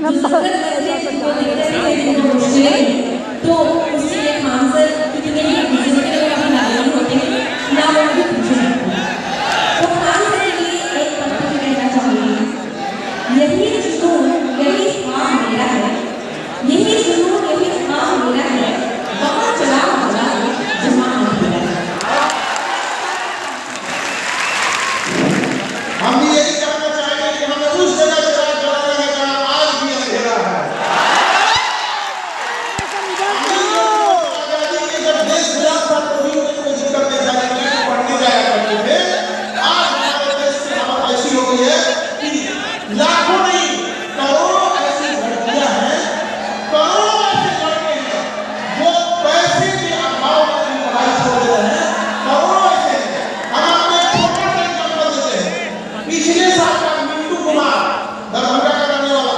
ज़रूरत लगती है जिनको देखते हैं जिनको मुश्किलें तो उसके लिए खान सर क्योंकि मेरी जिंदगी में कभी नाराज होते हैं ना वो मुझे पीछे रखते हैं तो खान सर के लिए एक पंक्ति कहना चाहूँगी यही जुनून यही ख्वाब मेरा है यही जुनून यही ख्वाब मेरा है वहाँ चला वाला जहाँ मेरा है। हम भी यही कहना चाहेंगे कि हमें उस जगह से रात जलाना है जहाँ आज भी अंधेरा है। आजादी के जब देश गुलाम था तो भी कोई दिक्कत नहीं जाने के लिए पढ़ने जाया करते थे। आज हमारे देश की हालत ऐसी हो गई है कि लाखों नहीं करोड़ों ऐसी लड़कियां हैं, करोड़ों ऐसे लड़के हैं जो पैसे के अभाव में अपनी पढ़ाई छोड़ देते हैं। करोड़ों ऐसे हैं। हम आपको एक छोटा सा एग्जाम्पल देते हैं। पिछले साल का मिंटू कुमार दरभंगा का रहने वाला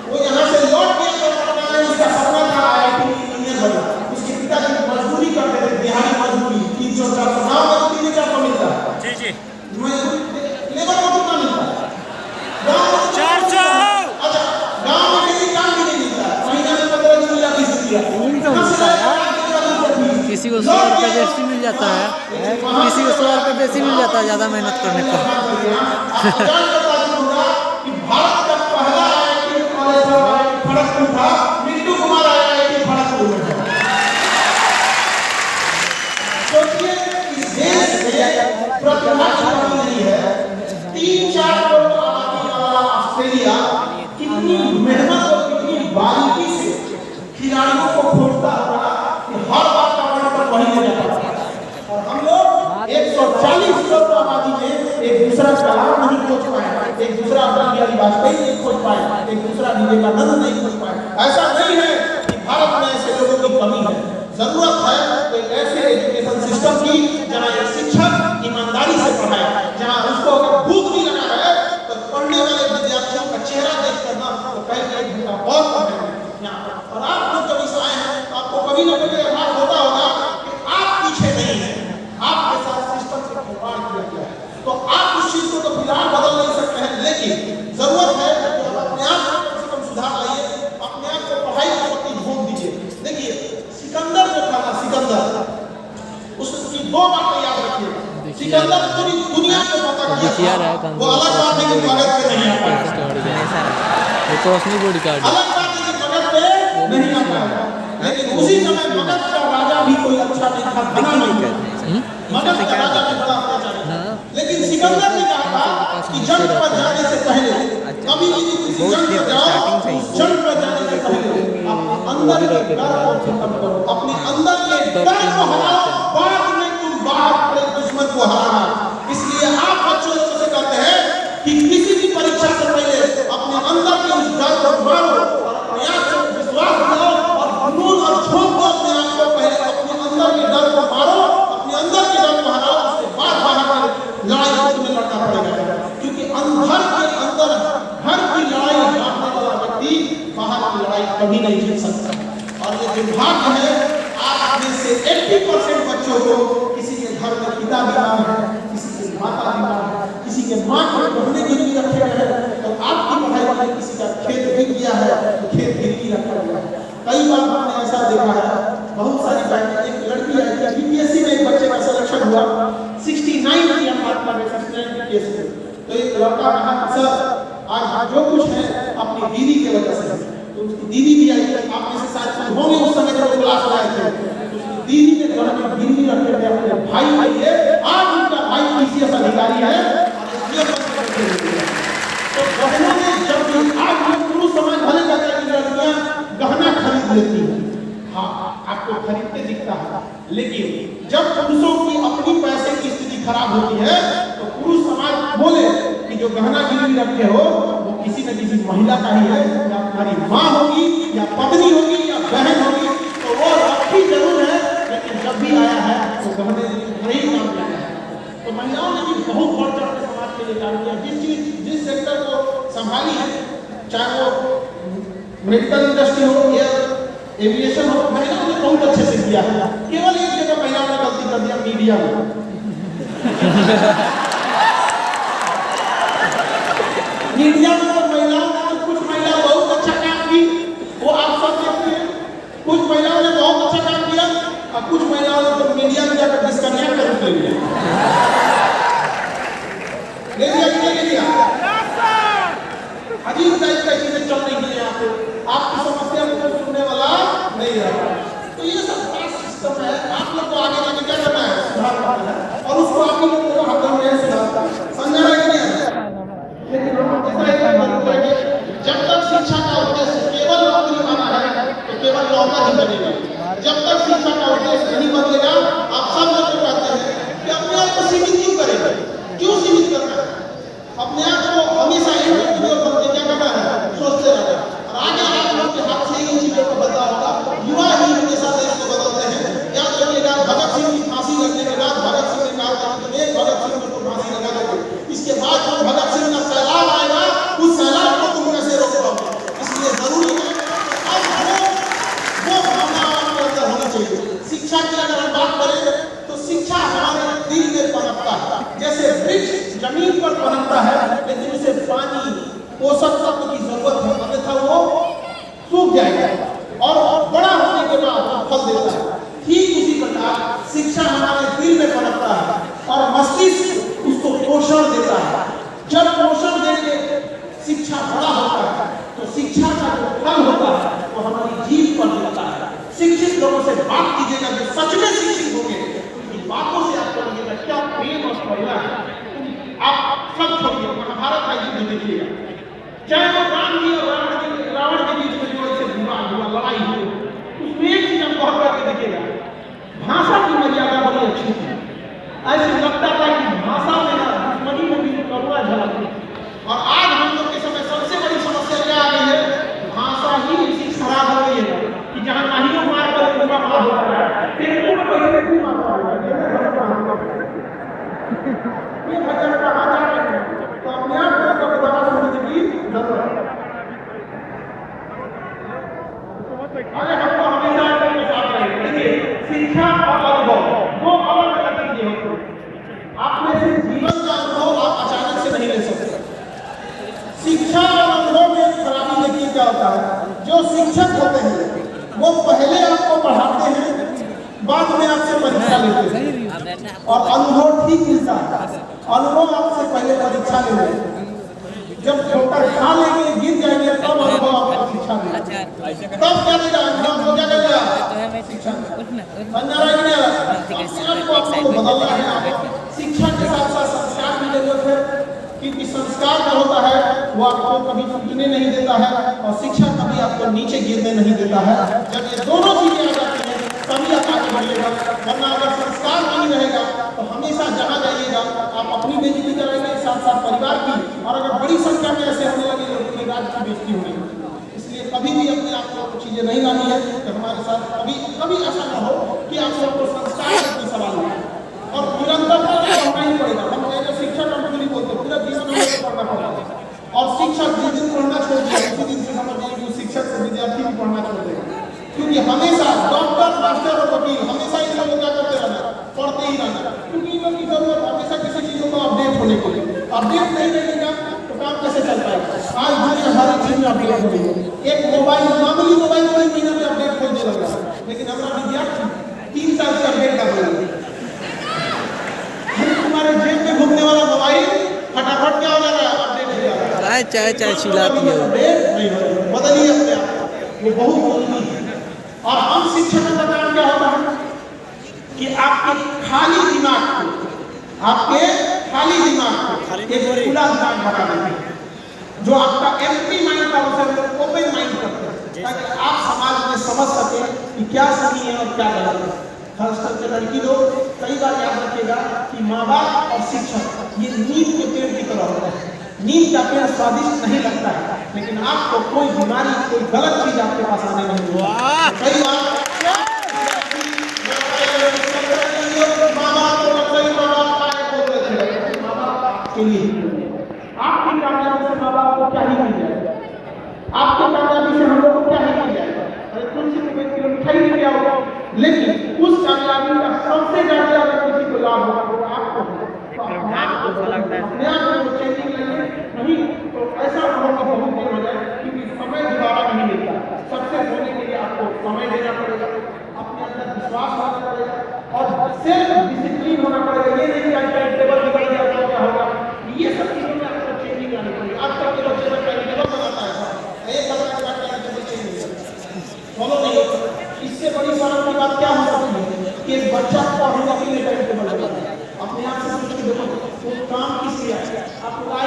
वो यहाँ से लौट के पटना में उसका सपना था IIT इंजीनियर बनना। उसके पिताजी मजदूरी करते थे, दिहाड़ी मजदूरी 300-400 गाँव में 300-400 मिलता है। जी जी लेबर को कितना मिलता है? गाँव में 400। अच्छा गाँव में किसी काम भी नहीं मिलता है। महीना में 15 दिन या 20 दिन किसी को 100 रुपये देसी मिल जाता है, किसी को 100 रुपये देसी मिल जाता है ज़्यादा मेहनत करने पर। भारत का पहला IIT कॉलेज खड़गपुर था, मिंटू कुमार IIT खड़गपुर में था। सोचिए इस देश में प्रतिभा कमी नहीं है। 3-4 करोड़ आबादी वाला ऑस्ट्रेलिया कितनी मेहनत और कितनी बारीकी से खिलाड़ियों को खोजता होगा कि हर बात का वर्णन पर वही ले जाता है। और हम लोग 140 करोड़ आबादी में एक दूसरा कलाम नहीं खोज पाए, एक दूसरा अटल बिहारी वाजपेयी नहीं खोज पाए, एक दूसरा विवेकानंद नहीं खोज पाए। ऐसा नहीं है कि भारत में ऐसे लोगों की कमी है। जरूरत है तो एक ऐसे एजुकेशन सिस्टम की जहाँ एक शिक्षक ईमानदारी से पढ़ाए, जहाँ उसको अगर भूख भी लगा है तो पढ़ने वाले विद्यार्थियों का चेहरा देख कर ना तो कहीं एक घंटा और पढ़ेंगे। और आप लोग जब इस आए हैं तो आपको कभी ना कभी एहसास होता होगा कि आप पीछे नहीं हैं, आपके साथ सिस्टम से खिलवाड़ किया गया है। तो आप उस चीज को तो फिलहाल बदल नहीं सकते हैं, लेकिन जरूरत है कि आप अपने आप को कम से कम सुधार लाइए, अपने आप को पढ़ाई के प्रति ध्यान दीजिए। देखिए सिकंदर जो था ना, सिकंदर उसकी 2 बातें याद रखिएगा। सिकंदर पूरी दुनिया को पता किया था, वो अलग बात है कि मगध पे नहीं आ पाया। अलग बात है कि मगध पे नहीं आ पाया, लेकिन उसी समय मगध का राजा भी कोई अच्छा नहीं था, धना नहीं था। मगध का राजा भी बड़ा अत्याचारी था। लेकिन सिकंदर ने कहा था कि जंग पर जाने से पहले कभी भी किसी जंग पर जाओ, जंग पर जाने से पहले अपने अंदर के डर को खत्म करो, अपने अंदर के डर को हटाओ, बाद में तुम बाहर खड़े दुश्मन को हराना। इसलिए आप बच्चों से कहते हैं कि किसी भी परीक्षा से पहले अपने अंदर के उस डर को मारो और अपने आप को विश्वास दिलाओ और जुनून और झोंक को अपने आप को पहले अपने अंदर के डर को मारो, अपने अंदर के डर को हराओ, उसके बाद बाहर लड़ाई तुम्हें लड़ना पड़ेगा। क्योंकि घर के अंदर घर की लड़ाई लड़ने वाला व्यक्ति बाहर की लड़ाई कभी नहीं जीत सकता। और ये दुर्भाग्य है, आप में से 80% बच्चों को किसी के घर में पिता बीमार है, किसी के माता बीमार है, किसी के माँ को पढ़ने के लिए रखे गए हैं, तो आपकी पढ़ाई वाले किसी का खेत बिक गया है तो खेत गिरवी रखा गया है। कई बार हमने ऐसा देखा है, बहुत सारी बहनें, एक लड़की आई थी BPSC में, एक बच्चे का सिलेक्शन हुआ 69 किया मार्क लगे 69 केस में। तो एक लड़का कहा सर आज जो कुछ है अपनी दीदी की वजह से। तो उसकी दीदी भी आई, आप में से शायद होंगे उस समय जब वो क्लास में आए थे। उसकी दीदी ने घर में गिरवी रखे थे अपने भाई के लिए, आज उनका भाई PCS अधिकारी है और तो बहनों ने जब भी आज हम पुरुष समाज भले कहते हैं कि लड़कियां गहना खरीद लेती हैं, हाँ आपको खरीदते दिखता है, लेकिन जब पुरुषों की अपनी पैसे की स्थिति खराब होती है तो पुरुष समाज बोले कि जो गहना गिरवी रखे हो वो किसी न किसी महिला का ही है, या तुम्हारी माँ होगी या पत्नी होगी या बहन होगी, तो वो रखी जरूर है, लेकिन जब भी आया है तो गहने नहीं काम किया है। तो महिलाओं ने भी बहुत बढ़ चढ़ के समाज के लिए काम किया। जिस सेक्टर को संभाली है, चाहे वो मेडिकल इंडस्ट्री हो या एविएशन हो, महिलाओं ने बहुत अच्छे से किया है। केवल एक जगह महिलाओं ने गलती कर दिया, मीडिया में। मीडिया में महिलाओं ने कुछ महिला बहुत अच्छा काम महिलाओं ने बहुत अच्छा काम किया और कुछ महिलाओं ने तो मीडिया में जाकर डिस्कनेक्ट कर दिया। ले लिया कि नहीं ले लिया? अजीब टाइप की चीजें चल रही है यहाँ पे, आपकी समस्या को कोई सुनने वाला नहीं है। तो ये सब सिस्टम है, आप लोग को आगे जाके क्या करना है, सुधार करना है, और उसको आप लोग को हाथ में सुधारता समझा रहे नहीं है। लेकिन हम जब तक शिक्षा का उद्देश्य केवल नौकरी पाना है तो केवल नौकर ही बनेगा। जब तक शिक्षा का उद्देश्य नहीं बदलेगा, आप सब लोग कहते हैं कि अपने आप को सीमित क्यों करेंगे, क्यों सीमित करना है, अपने आप को हमेशा इंडिविजुअल बनने क्या करना है, सोचते रहना। और आगे आप लोग के हाथ से इन चीजों को बदला होगा, युवा ही हमेशा देश को बदलते हैं। याद रखिएगा, भगत सिंह की फांसी लगने के बाद भगत सिंह ने कहा था कि एक भगत सिंह को फांसी लगा देंगे, इसके बाद जो भगत सिंह का सैलाब आएगा उस सैलाब को तुम कैसे रोक पाओगे। इसलिए जरूरी है अब वो भावना आपके अंदर होनी चाहिए। शिक्षा की अगर हम बात करें तो शिक्षा हमारे दिल में पनपता है, जैसे वृक्ष जमीन पर पनपता है लेकिन उसे पानी पोषक तत्व की जरूरत है, अन्यथा वो सूख जाएगा और बड़ा होने के बाद फल देता है। ठीक उसी प्रकार शिक्षा हमारे दिल में पनपता है और मस्तिष्क उसको पोषण देता है। जब पोषण देके शिक्षा बड़ा होता है तो शिक्षा का जो फल होता है वो हमारी जीभ पर मिलता है। शिक्षित लोगों से बात कीजिएगा जो सच में शिक्षित होंगे, उनकी बातों से आप करिएगा क्या प्रेम और करुणा है। आप सब छोड़िए, महाभारत का युद्ध देखिएगा, चाहे वो राम जी और रावण के बीच में जो ऐसे विवाद हुआ, लड़ाई हुई, उसमें एक चीज हम बहुत करके देखिएगा, भाषा की मर्यादा बड़ी अच्छी थी। ऐसे लगता था कि भाषा में ना दुश्मनी में भी करुणा झलकती। और आज हम लोग के समय सबसे बड़ी समस्या क्या आ गई है, भाषा ही इसी खराब हो गई है कि जहां नाहियों मार कर उनका मार होता है, फिर उनको पहले भी मारता है। ये भजन का आचार है, तो अपने आप को बदला समझने की जरूरत है। अरे हमको हमेशा अपने साथ रहें। देखिए, शिक्षा और अनुभव दो अलग अलग चीजें होती हैं। आप में से जीवन का अनुभव आप अचानक से नहीं ले सकते। शिक्षा और अनुभव में खराबी देखिए क्या होता है, जो शिक्षक होते हैं वो पहले आपको पढ़ाते हैं, बाद में आपसे परीक्षा लेते हैं और अनुभव ठीक मिलता है। अनुभव आपसे पहले परीक्षा ले लेते हैं, जब ठोकर खा लेंगे गिर जाएंगे तब अनुभव आपको शिक्षा देगा। तब क्या देगा अनुभव को, क्या देगा शिक्षा। आपको बदलना है। शिक्षा के साथ साथ संस्कार की जरूरत है, क्योंकि संस्कार जो होता है वो आपको कभी टूटने नहीं देता है और शिक्षा कभी आपको नीचे गिरने नहीं देता है। जब ये दोनों चीजें आ जाती हैं तभी आप आगे बढ़िएगा, वरना अगर संस्कार नहीं रहेगा तो हमेशा जहाँ जाइएगा आप अपनी बेइज्जती कराएंगे, साथ साथ परिवार की, और अगर बड़ी संख्या में ऐसे होने लगे तो पूरे राज्य की बेइज्जती होगी। इसलिए कभी भी अपने आप को चीजें नहीं लानी है कि हमारे साथ कभी ऐसा न हो कि आप लोग को संस्कार का कोई सवाल हो और निरंतरता पढ़ना ही पड़ेगा। हम शिक्षा कंपनी नहीं बोलते, पूरा जीवन हमें पढ़ना पड़ेगा। और शिक्षक जिस दिन पढ़ना छोड़ दिया उसी दिन से समझ जाइए कि शिक्षक से विद्यार्थी भी पढ़ना छोड़ देगा, क्योंकि हमेशा डॉक्टर मास्टर और वकील हमेशा इन लोगों क्या करते रहना, पढ़ते ही रहना, क्योंकि इन लोगों की जरूरत हमेशा किसी चीजों को अपडेट होने के लिए। अपडेट नहीं रहेगा तो काम कैसे चल पाएगा। आज दुनिया हर चीज में अपडेट हो रही है। एक मोबाइल मामूली मोबाइल 3 महीने में अपडेट होने लगा, लेकिन हमारा विद्यार्थी 3 साल से अपडेट कर रहा है। तुम्हारे जेब में घूमने वाला मोबाइल फटाफट क्या हो जा रहा है, अपडेट हो जा रहा है। चाय चाय चिल्लाती है, बदलिए अपने आप, वो बहुत जरूरी है। और हम शिक्षकों का काम क्या होता है कि आपके खाली दिमाग को एक खुला दिमाग बना देते हैं, जो आपका एम्प्टी माइंड था उसे ओपन माइंड करते हैं, ताकि आप समाज में समझ सके कि क्या सही है और क्या गलत है। खास करके लड़की लोग कई बार याद रखिएगा कि माँ बाप और शिक्षक ये नीम के पेड़ की तरह होता है। नीम का पेड़ स्वादिष्ट नहीं लगता है, लेकिन आपको कोई बीमारी, कोई गलत चीज आपके पास आने नहीं हुआ। कई बार आपकी कामयाबी से माँ बाप को क्या ही मिल जाएगा, आपकी कामयाबी से हम लोग को क्या ही मिल जाएगा। अरे तुलसी को बेच के मिठाई नहीं दिया होगा, लेकिन उस कामयाबी का सबसे ज्यादा अगर किसी को लाभ होगा वो आपको होगा। अपने आप को चेंजिंग नहीं तो ऐसा होगा बहुत देर हो जाए, क्योंकि समय दोबारा नहीं मिलता। सक्सेस होने के लिए आपको समय देना पड़ेगा, होना पड़ेगा, ये नहीं कि टाइम टेबल बिगड़ गया तो क्या होगा, ये सब चीजों में आपको चेंजिंग लानी पड़ेगी। आजकल के बच्चे लोग टाइम टेबल बनाता है, एक हफ्ते का टाइम टेबल चेंज हो जाता है, फॉलो नहीं होता। इससे बड़ी शर्म की बात क्या हो सकती है कि एक बच्चा पढ़ने के लिए टाइम टेबल लगाता है, अपने आप से सोच के देखो वो काम किस लिए है। आप